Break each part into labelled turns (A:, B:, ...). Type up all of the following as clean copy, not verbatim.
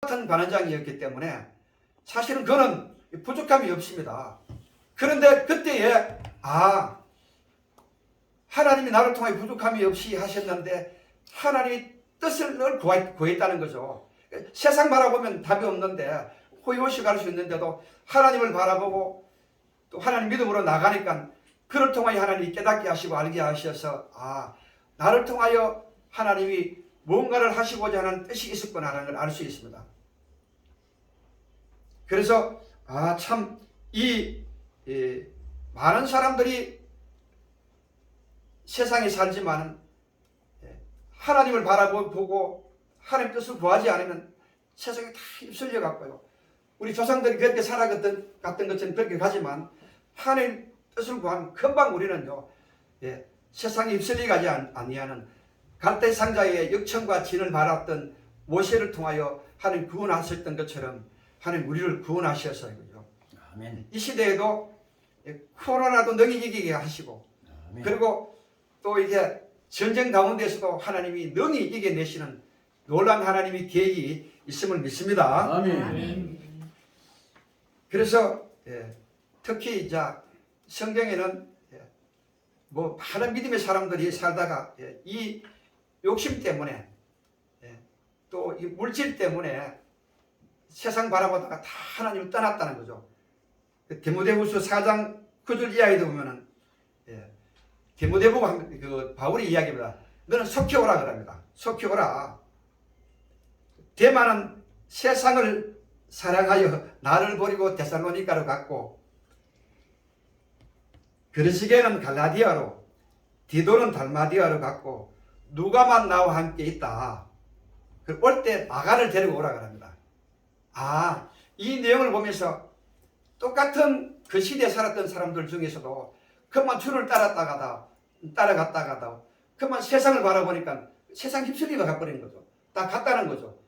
A: 똑같은 관원장이었기 때문에 사실은 그는 부족함이 없습니다. 그런데 그때에 하나님이 나를 통해 부족함이 없이 하셨는데 하나님이 뜻을 늘 구했다는 거죠. 세상 바라보면 답이 없는데 호의호식 할 수 있는데도 하나님을 바라보고 또 하나님 믿음으로 나가니까 그를 통하여 하나님이 깨닫게 하시고 알게 하셔서 나를 통하여 하나님이 뭔가를 하시고자 하는 뜻이 있었구나라는 걸 알 수 있습니다. 그래서 참 많은 사람들이 세상에 살지만 하나님을 바라보고 하나님 뜻을 구하지 않으면 세상에 다 휩쓸려 갔고요. 우리 조상들이 그렇게 살아갔던 것처럼 그렇게 가지만 하나님 뜻을 구하면 금방 우리는요 세상에 휩쓸려 가지 아니하는 갈대 상자의 역청과 진을 바랐던 모세를 통하여 하나님 구원하셨던 것처럼 하나님 우리를 구원하셔서요.
B: 아멘.
A: 이 시대에도 코로나도 능히 이기게 하시고
B: 아멘.
A: 그리고 또 이게 전쟁 가운데서도 하나님이 능히 이겨내시는 놀라운 하나님의 계획이 있음을 믿습니다.
B: 아멘.
A: 그래서 특히 이제 성경에는 많은 믿음의 사람들이 살다가 이 욕심 때문에 또 이 물질 때문에 세상 바라보다가 다 하나님을 떠났다는 거죠. 디모데후서 4장 9절 이하에도 보면은 디모데보고 바울이 이야기합니다. 너는 속혀오라 그럽니다. 속혀오라. 대만은 세상을 사랑하여 나를 버리고 데살로니가로 갔고 그르시게는 갈라디아로 디도는 달마디아로 갔고 누가만 나와 함께 있다. 올 때 마가를 데리고 오라 그럽니다. 이 내용을 보면서 똑같은 그 시대에 살았던 사람들 중에서도 그만 주를 따라갔다가도 그만 세상을 바라보니까 세상 휩쓸리가 가버린 거죠. 다 갔다는 거죠.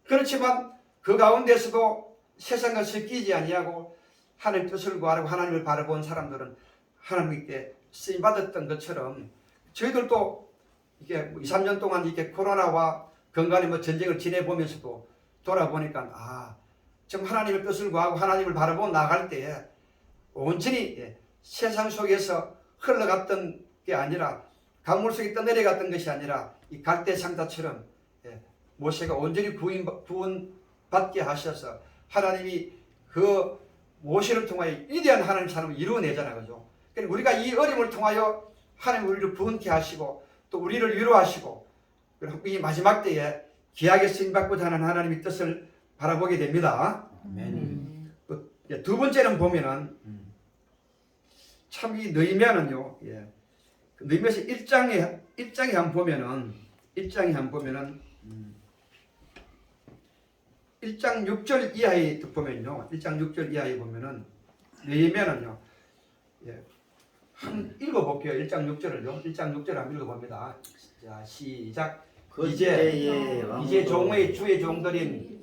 A: 그렇지만 그 가운데서도 세상과 섞이지 아니하고 하나님 뜻을 구하고 하나님을 바라본 사람들은 하나님께 쓰임받았던 것처럼 저희들도 이게 2, 3년 동안 이렇게 코로나와 건강의 전쟁을 지내보면서도 돌아보니까 지금 하나님의 뜻을 구하고 하나님을 바라보고 나갈 때에 온전히 세상 속에서 흘러갔던 게 아니라 강물 속에 떠내려갔던 것이 아니라 이 갈대 상자처럼 모세가 온전히 구원받게 하셔서 하나님이 그 모세를 통하여 위대한 하나님 사람을 이루어내잖아요. 그죠? 그러니까 우리가 이 어림을 통하여 하나님 우리를 부흥케 하시고 또 우리를 위로하시고 이 마지막 때에 귀하게 쓰임받고자 하는 하나님의 뜻을 바라보게 됩니다.
B: 아멘.
A: 두 번째는 보면은 참 이 느헤미야는요. 느헤미야서 1장에 한번 보면은 1장 6절 이하에 보면요. 1장 6절 이하에 보면은 느헤미야는요. 한 읽어볼게요. 1장 6절을요. 1장 6절 한번 읽어봅니다. 자, 시작. 이제 종의 주의 종들인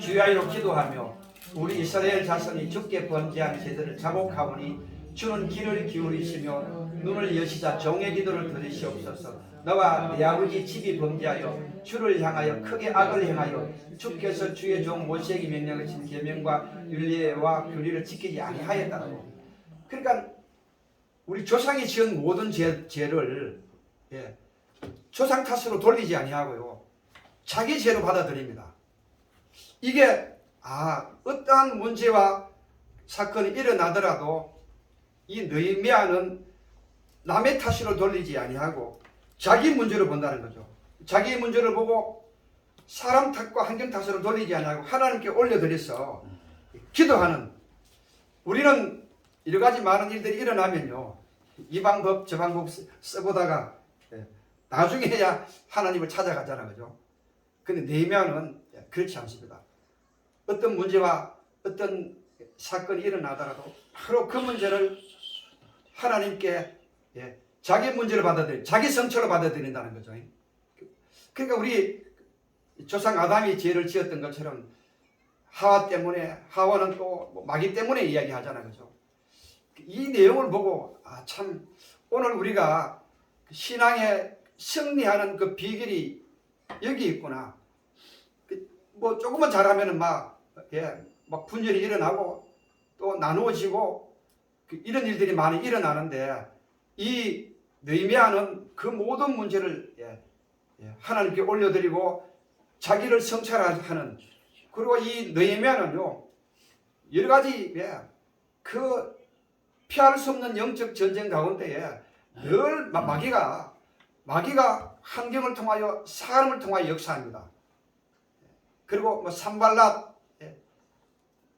A: 주야로 기도하며 우리 이스라엘 자손이 주께 번제한 제들을 자복하오니 주는 귀를 기울이시며 눈을 여시자 종의 기도를 들으시옵소서. 너와 내 아버지 집이 범죄하여 주를 향하여 크게 악을 행하여 주께서 주의 종 모세에게 명령하신 계명과 율례와 규례를 지키지 아니하였다고. 그러니까 우리 조상이 지은 모든 죄를 조상 탓으로 돌리지 아니하고요 자기 죄로 받아들입니다. 이게 어떠한 문제와 사건이 일어나더라도 이 느헤미야는 남의 탓으로 돌리지 아니하고 자기 문제로 본다는 거죠. 자기 문제를 보고 사람 탓과 환경 탓으로 돌리지 아니하고 하나님께 올려드려서 기도하는. 우리는 여러 가지 많은 일들이 일어나면요 이 방법 저 방법 써보다가 나중에야 하나님을 찾아가잖아, 그죠? 근데 느헤미야는 그렇지 않습니다. 어떤 문제와 어떤 사건이 일어나더라도 바로 그 문제를 하나님께 자기 문제를 자기 성처로 받아들인다는 거죠. 그러니까 우리 조상 아담이 죄를 지었던 것처럼 하와 때문에, 하와는 또 마귀 때문에 이야기하잖아요, 그죠? 이 내용을 보고 참 오늘 우리가 신앙에 승리하는 그 비결이 여기 있구나. 뭐 조금만 잘하면은 막 분열이 일어나고 또 나누어지고 이런 일들이 많이 일어나는데 이 느헤미야는 그 모든 문제를 하나님께 올려드리고 자기를 성찰하는, 그리고 이 느헤미야는요 여러 가지 그 피할 수 없는 영적 전쟁 가운데에 늘 마귀가 환경을 통하여 사람을 통하여 역사합니다. 그리고 뭐 산발랏,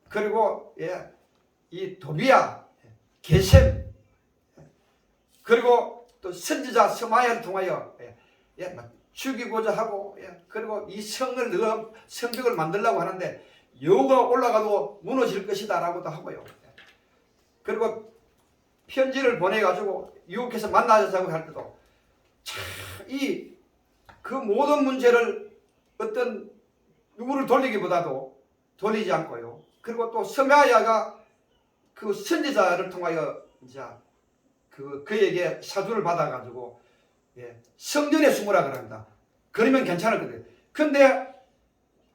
A: 그리고 이 도비야, 게셈, 그리고 또 선지자 스마야를 통하여 죽이고자 하고, 그리고 이 성벽을 만들려고 하는데 여호가 올라가도 무너질 것이다 라고도 하고요. 그리고 편지를 보내가지고 유혹해서 만나자고 할 때도 이 그 모든 문제를 어떤 누구를 돌리기보다도 돌리지 않고요. 그리고 또 스마야가 그 선지자를 통하여 이제 그에게 사주를 받아가지고 성전에 숨으라 그럽니다. 그러면 괜찮을 거예요. 근데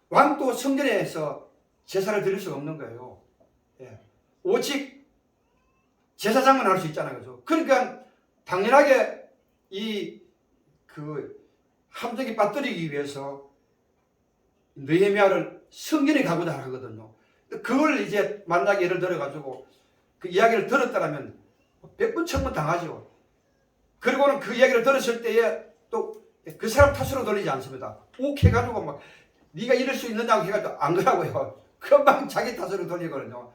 A: 왕도 성전에서 제사를 드릴 수가 없는 거예요. 오직 제사장만 할 수 있잖아요. 그죠? 그러니까 당연하게 그 함정이 빠뜨리기 위해서 느헤미야를 성전에 가고자 하거든요. 그걸 이제 만약에 예를 들어가지고 그 이야기를 들었다면 백번 천번 당하죠. 그리고는 그 이야기를 들었을 때에 또 그 사람 탓으로 돌리지 않습니다. 욱해가지고 막 네가 이럴 수 있느냐고 해가지고 안 그러고요. 금방 자기 탓으로 돌리거든요.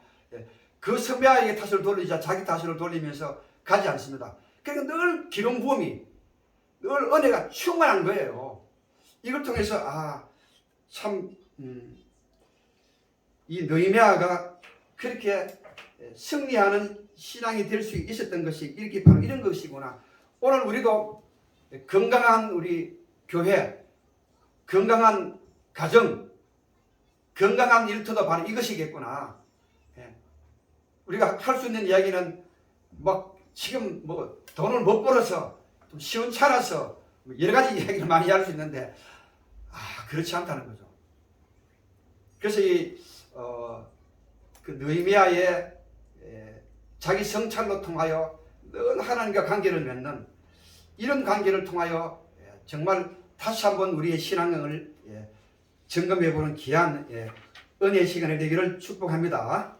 A: 그 스마야에게 탓을 돌리자 자기 탓으로 돌리면서 가지 않습니다. 그러니까 늘 기름 부음이, 늘 은혜가 충만한 거예요. 이걸 통해서 참 이 느헤미야가 그렇게 승리하는 신앙이 될 수 있었던 것이 이렇게 바로 이런 것이구나. 오늘 우리도 건강한 우리 교회, 건강한 가정, 건강한 일터도 바로 이것이겠구나. 우리가 할 수 있는 이야기는 막 지금 뭐 돈을 못 벌어서 좀 시원찮아서 여러 가지 이야기를 많이 할 수 있는데 그렇지 않다는 거죠. 그래서 그 느헤미야의 자기 성찰로 통하여 늘 하나님과 관계를 맺는 이런 관계를 통하여 정말 다시 한번 우리의 신앙을 점검해보는 귀한 은혜의 시간이 되기를 축복합니다.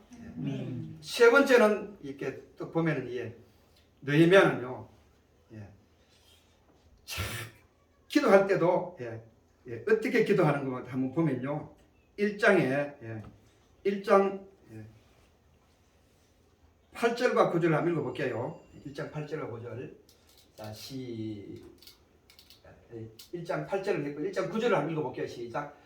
A: 세 번째는 이렇게 또 보면은 느헤미야는요 참 기도할 때도 어떻게 기도하는 것 한번 보면요 1장 8절과 9절을 한번 읽어볼게요. 1장 8절과 9절. 1장 8절을 읽고 1장 9절을 한번 읽어볼게요. 시작.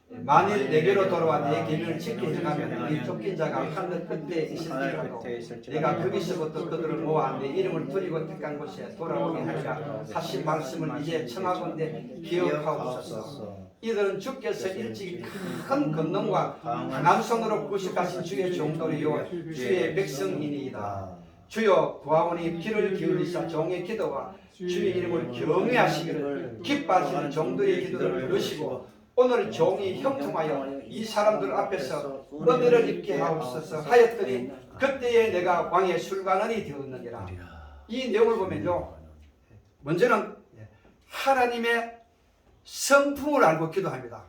A: 만일 내게로 돌아와 내 계명을 지켜 행하면 이 쫓긴 자가 하늘 끝에 있을지라도 내가 거기서부터 그들을 모아 내 이름을 두리고 택한 곳에 돌아오게 하리라 하신 말씀을 이제 청하건대 기억하옵소서. 이들은 주께서 일찍 큰 권능과 강한 손으로 구속하신 주의 종들이요 주의 백성이니이다. 주여 구하오니 귀를 기울이사 종의 기도와 주의 이름을 경외하시기를 기뻐하시는 종들의 기도를 들으시고 오늘 종이 형통하여 이 사람들 앞에서 은혜를 입게 하옵소서 하였더니 그때에 내가 왕의 술관원이 되었느니라. 이 내용을 보면요 먼저는 하나님의 성품을 알고 기도합니다.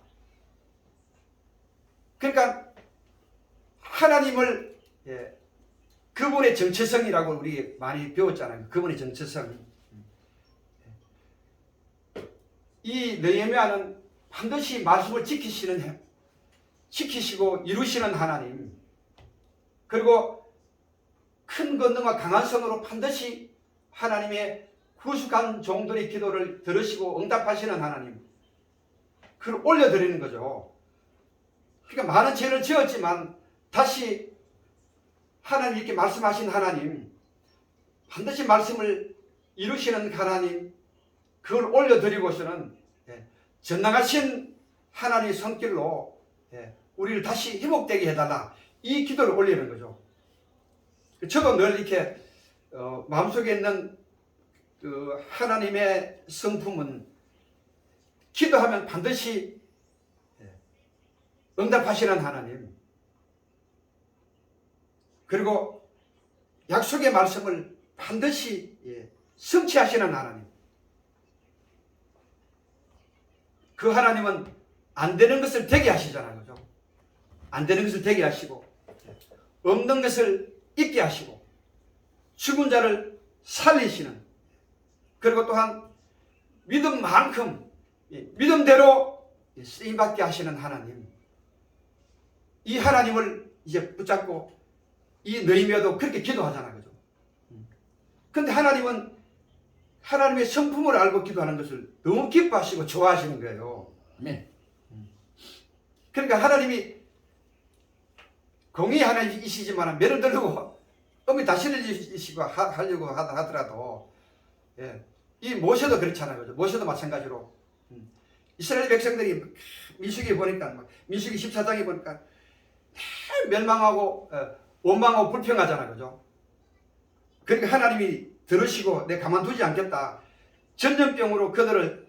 A: 그러니까 하나님을 그분의 정체성이라고 우리 많이 배웠잖아요. 그분의 정체성. 이 느헤미야는 반드시 말씀을 지키시고 이루시는 하나님, 그리고 큰 권능과 강한 손으로 반드시 하나님의 구속한 종들의 기도를 들으시고 응답하시는 하나님, 그걸 올려드리는 거죠. 그러니까 많은 죄를 지었지만 다시 하나님 이렇게 말씀하신 하나님, 반드시 말씀을 이루시는 하나님, 그걸 올려드리고서는 전능하신 하나님의 손길로 우리를 다시 회복되게 해달라, 이 기도를 올리는 거죠. 저도 늘 이렇게 마음속에 있는 그 하나님의 성품은 기도하면 반드시 응답하시는 하나님, 그리고 약속의 말씀을 반드시 성취하시는 하나님, 그 하나님은 안 되는 것을 되게 하시잖아요. 그죠? 안 되는 것을 되게 하시고, 없는 것을 있게 하시고, 죽은 자를 살리시는, 그리고 또한 믿음만큼 믿음대로 쓰임받게 하시는 하나님, 이 하나님을 이제 붙잡고 이 느헤미야도 그렇게 기도하잖아요. 그죠? 근데 하나님은 하나님의 성품을 알고 기도하는 것을 너무 기뻐하시고 좋아하시는 거예요.
B: 아멘.
A: 그러니까 하나님이 공의 하나님이시지만 매를 들고 어미 다스리시고 하려고 하더라도, 이 모세도 그렇잖아요. 그죠? 모세도 마찬가지로 이스라엘 백성들이 민수기 보니까, 민수기 14장에 보니까 멸망하고 원망하고 불평하잖아요. 그죠? 그러니까 하나님이 들으시고 내 가만두지 않겠다, 전염병으로 그들을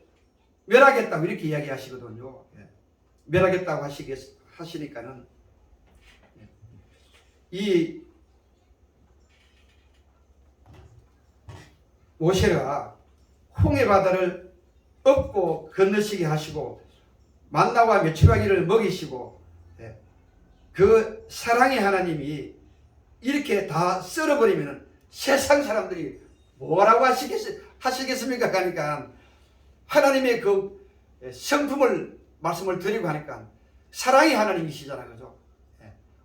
A: 멸하겠다고 이렇게 이야기하시거든요. 멸하겠다고 하시니까는 이 모세가 홍해 바다를 업고 건너시게 하시고 만나와 메추라기를 먹이시고, 그 사랑의 하나님이 이렇게 다 썰어버리면 세상 사람들이 뭐라고 하시겠습니까? 그러니까 하나님의 그 성품을 말씀을 드리고 하니까 사랑의 하나님이시잖아요. 그죠?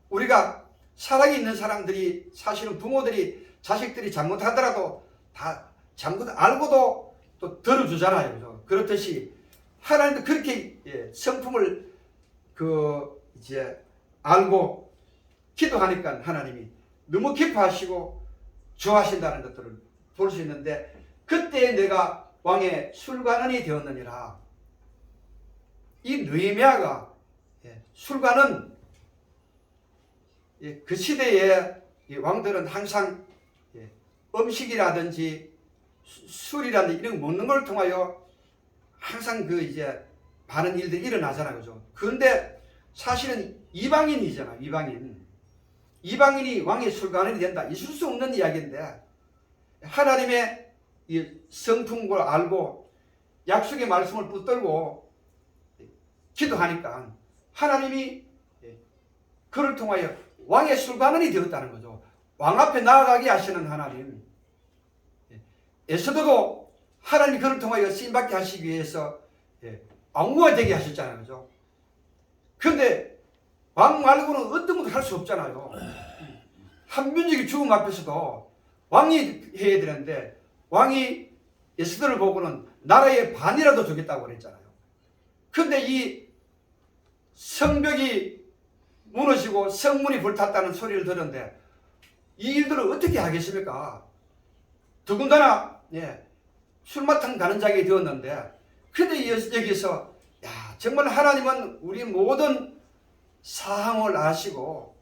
A: 우리가 사랑이 있는 사람들이, 사실은 부모들이 자식들이 잘못하더라도 다 잘못 알고도 또 들어주잖아요. 그죠? 그렇듯이 하나님도 그렇게 성품을 이제 알고 기도하니까 하나님이 너무 기뻐하시고 좋아하신다는 것들을 볼 수 있는데, 그때 내가 왕의 술관원이 되었느니라. 이 느헤미야가, 술관은 그 시대의 왕들은 항상 음식이라든지 술이라든지 이런 거 먹는 걸 통하여 항상 이제 많은 일들이 일어나잖아요. 그죠? 그런데 사실은 이방인이잖아요. 이방인이 왕의 술관원이 된다, 있을 수 없는 이야기인데, 하나님의 이 성품을 알고 약속의 말씀을 붙들고 기도하니까 하나님이 그를 통하여 왕의 술관원이 되었다는 거죠. 왕 앞에 나아가게 하시는 하나님. 에스더도 하나님이 그를 통하여 쓰임받게 하시기 위해서 왕후가 되게 하셨잖아요. 그죠? 그런데 왕 말고는 어떤 것도 할 수 없잖아요. 한민족의 죽음 앞에서도 왕이 해야 되는데, 왕이 에스더를 보고는 나라의 반이라도 주겠다고 그랬잖아요. 그런데 이 성벽이 무너지고 성문이 불탔다는 소리를 들었는데 이 일들을 어떻게 하겠습니까? 더군다나 술마탕 가는 자격이 되었는데, 그런데 여기서 정말 하나님은 우리 모든 사항을 아시고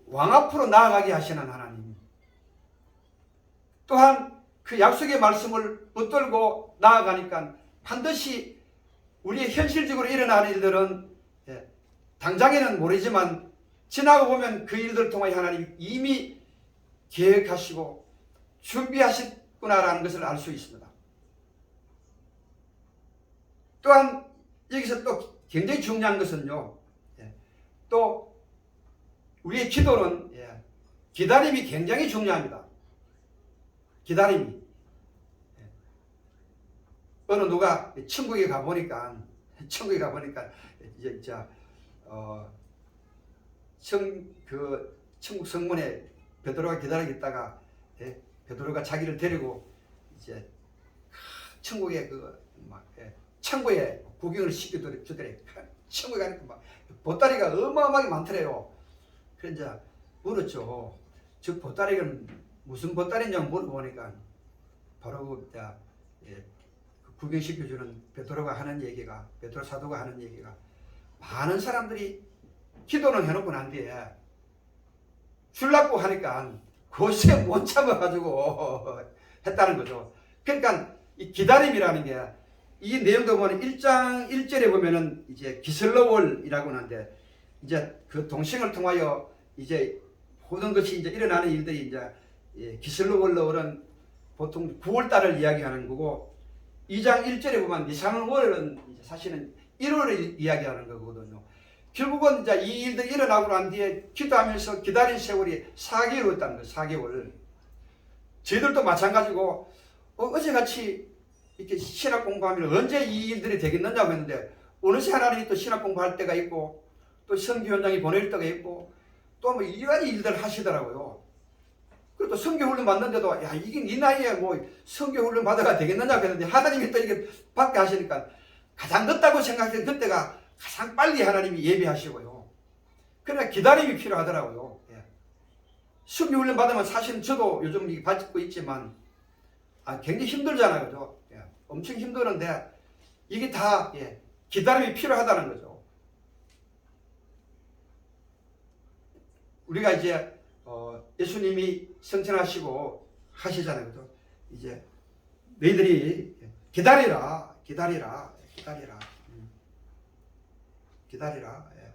A: 왕 앞으로 나아가게 하시는 하나님, 또한 그 약속의 말씀을 붙들고 나아가니까 반드시 우리의 현실적으로 일어나는 일들은 당장에는 모르지만 지나고 보면 그 일들을 통해 하나님이 이미 계획하시고 준비하셨구나라는 것을 알 수 있습니다. 또한 여기서 또 굉장히 중요한 것은요, 또 우리의 기도는 기다림이 굉장히 중요합니다. 기다림이. 어느 누가 천국에 가보니까 이제 천국 성문에 베드로가 기다리고 있다가 베드로가 자기를 데리고 이제 천국에 창고에 구경을 시켜주더래. 천국에 가니까 막 보따리가 어마어마하게 많더래요. 그래서 이제 물었죠. 저 보따리는 무슨 보따리냐고 물어보니까 바로 구경시켜주는 베드로가 하는 얘기가, 베드로 사도가 하는 얘기가, 많은 사람들이 기도는 해놓고 난 뒤에 줄라고 하니까 그새 못 참아가지고 했다는 거죠. 그러니까 이 기다림이라는 게, 이 내용도 보면 1장 1절에 보면은 이제 기슬로월이라고 하는데, 이제 그 동생을 통하여 이제 모든 것이 이제 일어나는 일들이 이제 기슬로 올라오는 보통 9월 달을 이야기하는 거고 2장 1절에 보면 니산월은 사실은 1월을 이야기하는 거거든요. 결국은 이제 이 일들이 일어나고 난 뒤에 기도하면서 기다린 세월이 4개월이었다는 거예요. 4개월. 저희들도 마찬가지고 어제같이 이렇게 신학 공부하면 언제 이 일들이 되겠느냐고 했는데 어느새 하나님이 또 신학 공부할 때가 있고 또 선교 현장에 보낼 때가 있고 또 뭐 이러한 일들을 하시더라고요. 그리고 또 선교 훈련 받는데도 야 이게 네 나이에 뭐 선교 훈련 받아가 되겠느냐고 했는데 하나님이 또 이게 받게 하시니까 가장 늦다고 생각했던 그때가 가장 빨리 하나님이 예비하시고요. 그러나 기다림이 필요하더라고요. 예. 선교 훈련 받으면 사실은 저도 요즘 이게 받고 있지만 굉장히 힘들잖아요. 그죠? 예. 엄청 힘드는데 이게 다 기다림이 필요하다는 거죠. 우리가 이제 예수님이 성천하시고 하시잖아요. 그죠? 이제 너희들이 기다리라. 예.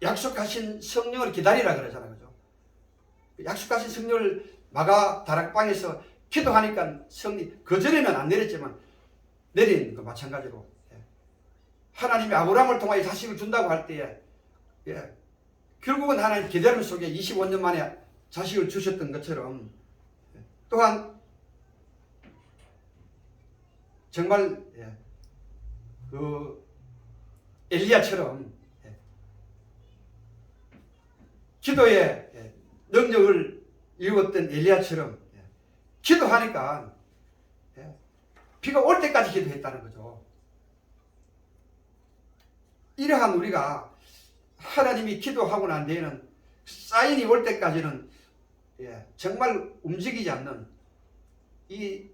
A: 약속하신 성령을 기다리라 그러잖아요. 그죠? 약속하신 성령을 마가 다락방에서 기도하니까 성령 그전에는 안 내렸지만 내린 거 마찬가지로 하나님이 아브라함을 통하여 자식을 준다고 할 때에 결국은 하나님 기다림 속에 25년 만에 자식을 주셨던 것처럼 또한 정말 그 엘리야처럼 기도의 능력을 이루었던 엘리야처럼 기도하니까 비가 올 때까지 기도했다는 거죠. 이러한 우리가 하나님이 기도하고 난 뒤에는 사인이 올 때까지는 정말 움직이지 않는 이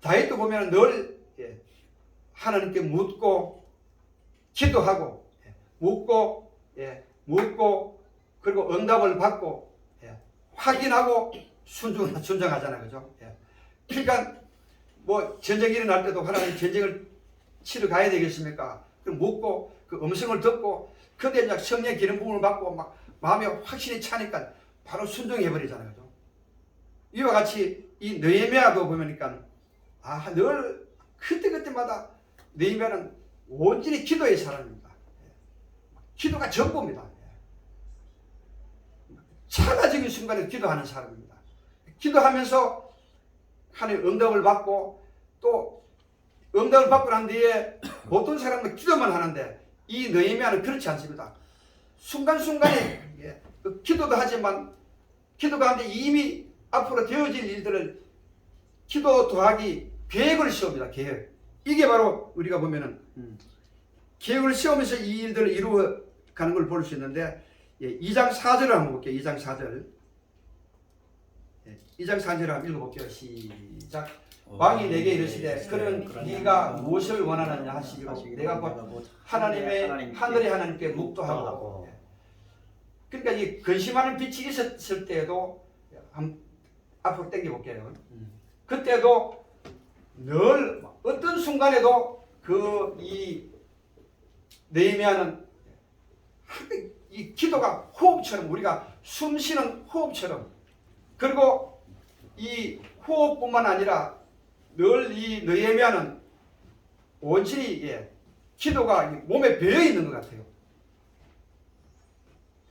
A: 다윗도 보면 늘 하나님께 묻고 기도하고 묻고 그리고 응답을 받고 확인하고 순종하잖아요. 그죠? 그러니까 뭐 전쟁이 일어날 때도 하나님 전쟁을 치러 가야 되겠습니까? 그럼 묻고 그 음성을 듣고 근데 이제 성령의 기름 부음을 받고 막 마음에 확신이 차니까 바로 순종해 버리잖아요. 그죠? 이와 같이 이 느헤미야도 보니까 늘 그때마다 느헤미야는 온전히 기도의 사람입니다. 기도가 전부입니다. 차가적인 순간에 기도하는 사람입니다. 기도하면서 하나님의 응답을 받고 또 응답을 받고 난 뒤에 어떤 사람은 기도만 하는데 이 느헤미야는 그렇지 않습니다. 순간순간에 기도도 하지만 기도가 하는데 이미 앞으로 되어질 일들을 기도 더하기 계획을 세웁니다. 계획. 이게 바로 우리가 보면은 계획을 세우면서 이 일들을 이루어가는 걸 볼 수 있는데 2장 4절을 한번 볼게요. 2장 4절. 2장 4절을 한번 읽어볼게요. 시작. 왕이 내게 이르시되 그는 네가 무엇을 원하느냐 하시기로 내가 곧 하나님의 하늘의 하나님께 묵도하고. 그러니까 이 근심하는 빛이 있었을 때에도 앞으로 당겨볼게요. 그때도 늘 어떤 순간에도 이 느헤미야는 이 기도가 호흡처럼 우리가 숨 쉬는 호흡처럼 그리고 이 호흡뿐만 아니라 늘 이 느헤미야는 온전히 기도가 몸에 배어 있는 것 같아요.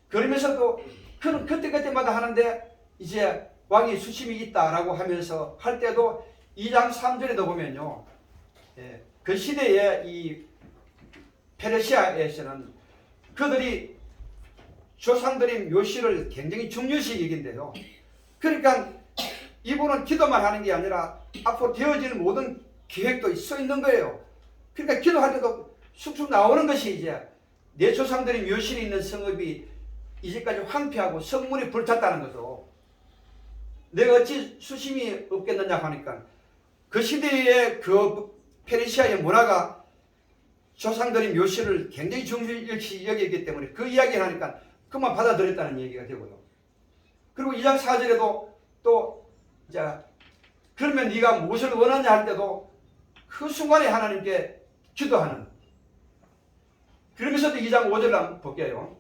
A: 그러면서도 그는 그때마다 하는데 이제 왕이 수심이 있다라고 하면서 할 때도 2장 3절에도 보면요. 그 시대에 이 페르시아에서는 그들이 조상들의 묘시를 굉장히 중요시 여긴대요. 그러니까 이분은 기도만 하는 게 아니라 앞으로 되어질 모든 계획도 써 있는 거예요. 그러니까 기도할 때도 쑥쑥 나오는 것이 이제 내 조상들의 묘실이 있는 성읍이 이제까지 황폐하고 성문이 불탔다는 거죠. 내가 어찌 수심이 없겠느냐 하니까 그 시대의 그 페르시아의 문화가 조상들의 묘실을 굉장히 중요시 여기기 때문에 그 이야기를 하니까 그만 받아들였다는 얘기가 되고요. 그리고 2장 4절에도 또 자 그러면 네가 무엇을 원하냐 할 때도 그 순간에 하나님께 기도하는 그러면서도 2장 5절을 한번 볼게요.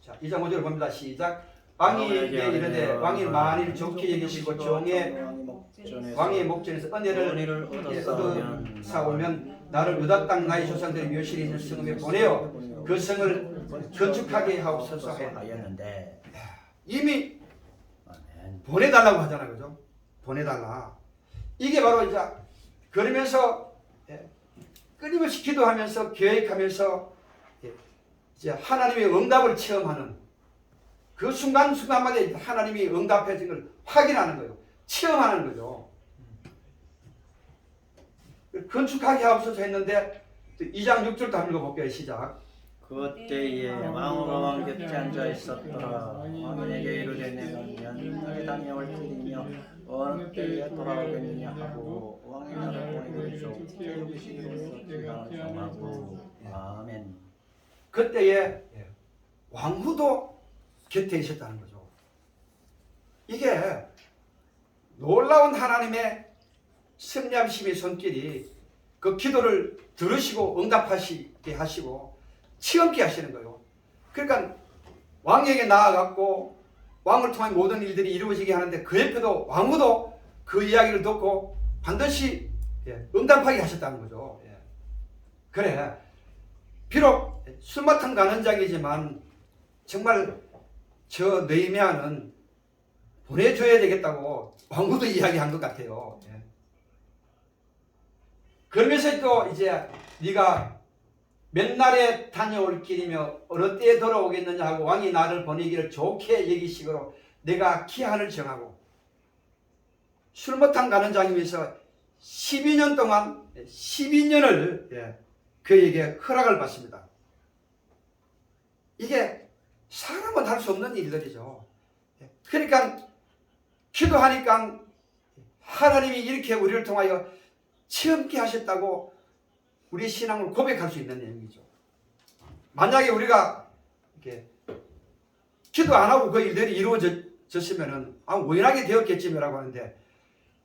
A: 자, 2장 5절을 봅니다. 시작. 왕이 이르되 왕이 만일 좋게 여기시고 왕의 목전에서 은혜를 얻어사오면 나를 유다 땅 나의 조상들의 묘실에 있는 성읍에 보내어 그 성을 건축하게 하옵소서
B: 하였는데
A: 이미
B: 아멘.
A: 보내달라고 하잖아요. 그죠? 보내달라. 이게 바로 이제 그러면서 끊임없이 기도하면서 계획하면서 이제 하나님의 응답을 체험하는 그 순간순간마다 하나님이 응답해 준 걸 확인하는 거예요. 체험하는 거죠. 건축하게 하옵소서 했는데 2장 6절도 한번 읽어볼게요. 시작.
B: 그때에 왕으로 곁에 앉아 있었더라. 왕이 내게 이르되 내가 연단에 다녀올 길이며 어느 때에 돌아오겠느냐 하고 왕이 나를 보내기를 좋게 여기시기로서 귀하는 정하고 아멘.
A: 그때에 왕후도 곁에 있었다는 거죠. 이게 놀라운 하나님의 섭리하심의 손길이 그 기도를 들으시고 응답하시게 하시고 체험케 하시는 거예요. 그러니까 왕에게 나아갔고 왕을 통한 모든 일들이 이루어지게 하는데 그 옆에도 왕후도 그 이야기를 듣고 반드시 응답하게 하셨다는 거죠. 그래 비록 수마탕 가는 장이지만 정말 저 느헤미야는 보내줘야 되겠다고 왕후도 이야기한 것 같아요. 그러면서 또 이제 네가 몇 날에 다녀올 길이며 어느 때에 돌아오겠느냐 하고 왕이 나를 보내기를 좋게 여기시기로 내가 기한을 정하고 술못탕 가는 장이면서 12년 동안 12년을 그에게 허락을 받습니다. 이게 사람은 할 수 없는 일들이죠. 그러니까 기도하니까 하나님이 이렇게 우리를 통하여 체험케 하셨다고 우리 신앙을 고백할 수 있는 내용이죠. 만약에 우리가 이렇게 기도 안 하고 그 일들이 이루어졌으면은 우연하게 되었겠지라고 하는데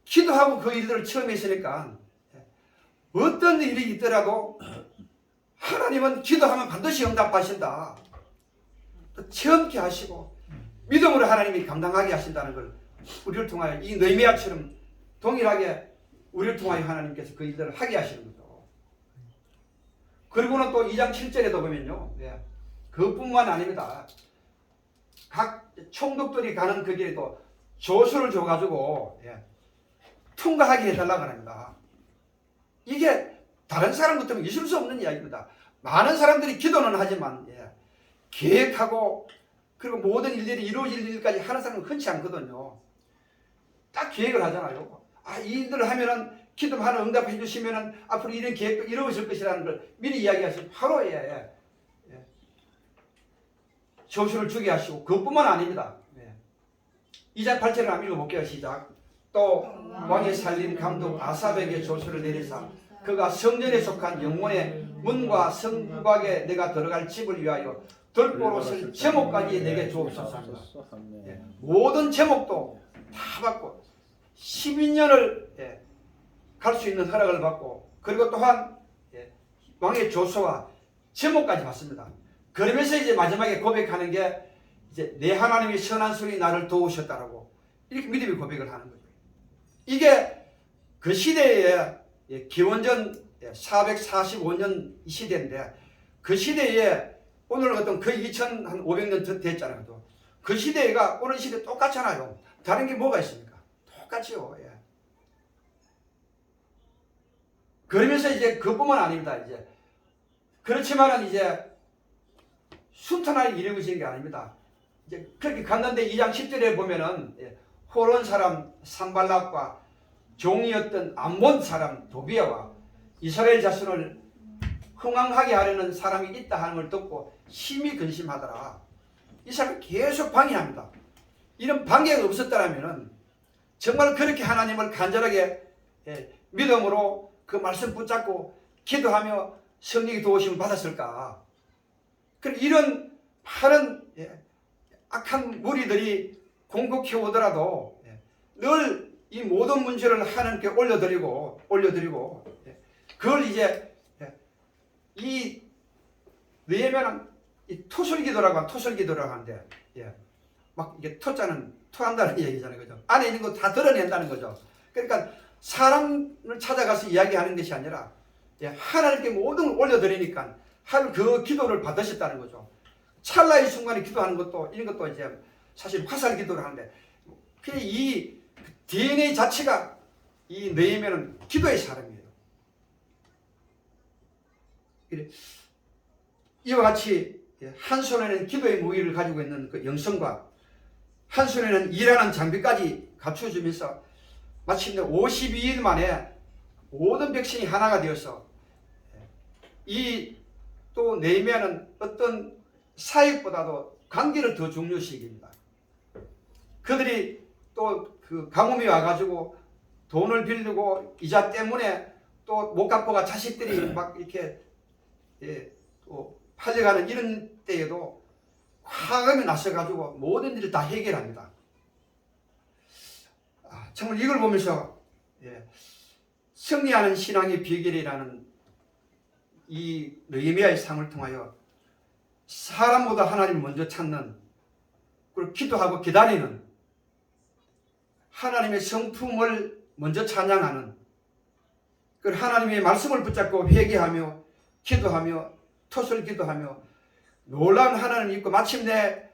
A: 기도하고 그 일들을 처음 했으니까 어떤 일이 있더라도 하나님은 기도하면 반드시 응답하신다. 또 체험케 하시고 믿음으로 하나님이 감당하게 하신다는 걸 우리를 통하여 이 느헤미야처럼 동일하게 우리를 통하여 하나님께서 그 일들을 하게 하시는 거죠. 그리고는 또 2장 7절에도 보면요. 그뿐만 아닙니다. 각 총독들이 가는 그 길에도 조수를 줘가지고 통과하게 해달라고 합니다. 이게 다른 사람 같으면 있을 수 없는 이야기입니다. 많은 사람들이 기도는 하지만 계획하고 그리고 모든 일들이 이루어질 일까지 하는 사람은 흔치 않거든요. 딱 계획을 하잖아요. 이 일들을 하면은 기도하는 응답해 주시면은 앞으로 이런 계획도 이루어질 것이라는 걸 미리 이야기하시고 바로 조수를 주게 하시고 그것뿐만 아닙니다. 2장 8절을 한번 읽어볼게요. 시작. 또 왕의 살림 감독 아삽에게 조수를 내리사 그가 성전에 속한 영혼의 문과 성곽에 내가 들어갈 집을 위하여 돌보로 쓸 제목까지 내게 주옵소서. 모든 제목도 다 받고 12년을 갈 수 있는 허락을 받고 그리고 또한 왕의 조서와 제목까지 받습니다. 그러면서 이제 마지막에 고백하는 게 이제 내 하나님의 선한 손이 나를 도우셨다라고 이렇게 믿음의 고백을 하는 거죠. 이게 그 시대에 기원전 445년 이 시대인데 그 시대에 오늘 어떤 거의 2500년 됐잖아요. 그 시대가 오늘 시대 똑같잖아요. 다른 게 뭐가 있습니까? 똑같죠. 그러면서 이제 그뿐만 아닙니다. 이제 그렇지만은 이제 순탄하게 이루어진 게 아닙니다. 이제 그렇게 갔는데 2장 10절에 보면은 호론 사람 산발락과 종이었던 암몬 사람 도비아와 이스라엘 자손을 흥황하게 하려는 사람이 있다 하는 걸 듣고 심히 근심하더라. 이 사람이 계속 방해합니다. 이런 방해가 없었더라면은 정말 그렇게 하나님을 간절하게 믿음으로 그 말씀 붙잡고 기도하며 성령의 도우심을 받았을까? 그럼 이런 많은 악한 무리들이 공격해 오더라도 늘 이 모든 문제를 하나님께 올려드리고 그걸 이제 이 느헤미야는 이 토설기도라고 하는 토설기도라고 하는데, 예, 막 이게 토자는 토한다는 얘기잖아요, 그죠? 안에 있는 거 다 드러낸다는 거죠. 그러니까 사람을 찾아가서 이야기하는 것이 아니라, 예, 하나님께 모든 걸 올려드리니까 하나님 그 기도를 받으셨다는 거죠. 찰나의 순간에 기도하는 것도 이런 것도 이제 사실 화살 기도를 하는데, 이 DNA 자체가 이 느헤미야는 기도의 사람이에요. 이와 같이 한 손에는 기도의 무기를 가지고 있는 그 영성과 한 손에는 일하는 장비까지 갖추어주면서 마침내 52일 만에 모든 백성이 하나가 되어서 이 또 느헤미야는 어떤 사역보다도 관계를 더 중요시합니다. 그들이 또 그 가뭄이 와가지고 돈을 빌리고 이자 때문에 또 못 갚아가 자식들이 막 이렇게 또 팔려가는 이런 때에도 화감이 나서가지고 모든 일을 다 해결합니다. 정말 이걸 보면서 승리하는 신앙의 비결이라는 이 느헤미야의 삶을 통하여 사람보다 하나님을 먼저 찾는, 그리고 기도하고 기다리는, 하나님의 성품을 먼저 찬양하는, 그리고 하나님의 말씀을 붙잡고 회개하며 기도하며 토설 기도하며 놀라운 하나님을 믿고 마침내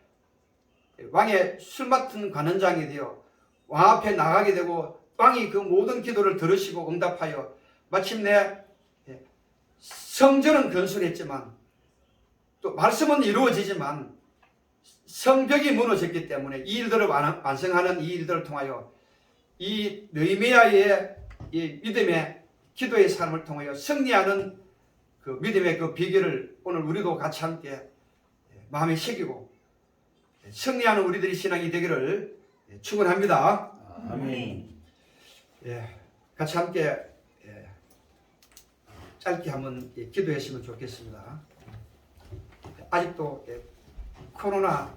A: 왕의 술 맡은 관원장이 되어 왕 앞에 나가게 되고 왕이 그 모든 기도를 들으시고 응답하여 마침내 성전은 건설했지만 또 말씀은 이루어지지만 성벽이 무너졌기 때문에 이 일들을 완성하는 이 일들을 통하여 이 느헤미야의 이 믿음의 기도의 삶을 통하여 승리하는 그 믿음의 그 비결을 오늘 우리도 같이 함께 마음에 새기고 승리하는 우리들의 신앙이 되기를 축원합니다.
B: 아멘.
A: 같이 함께 짧게 한번 기도했으면 좋겠습니다. 아직도 코로나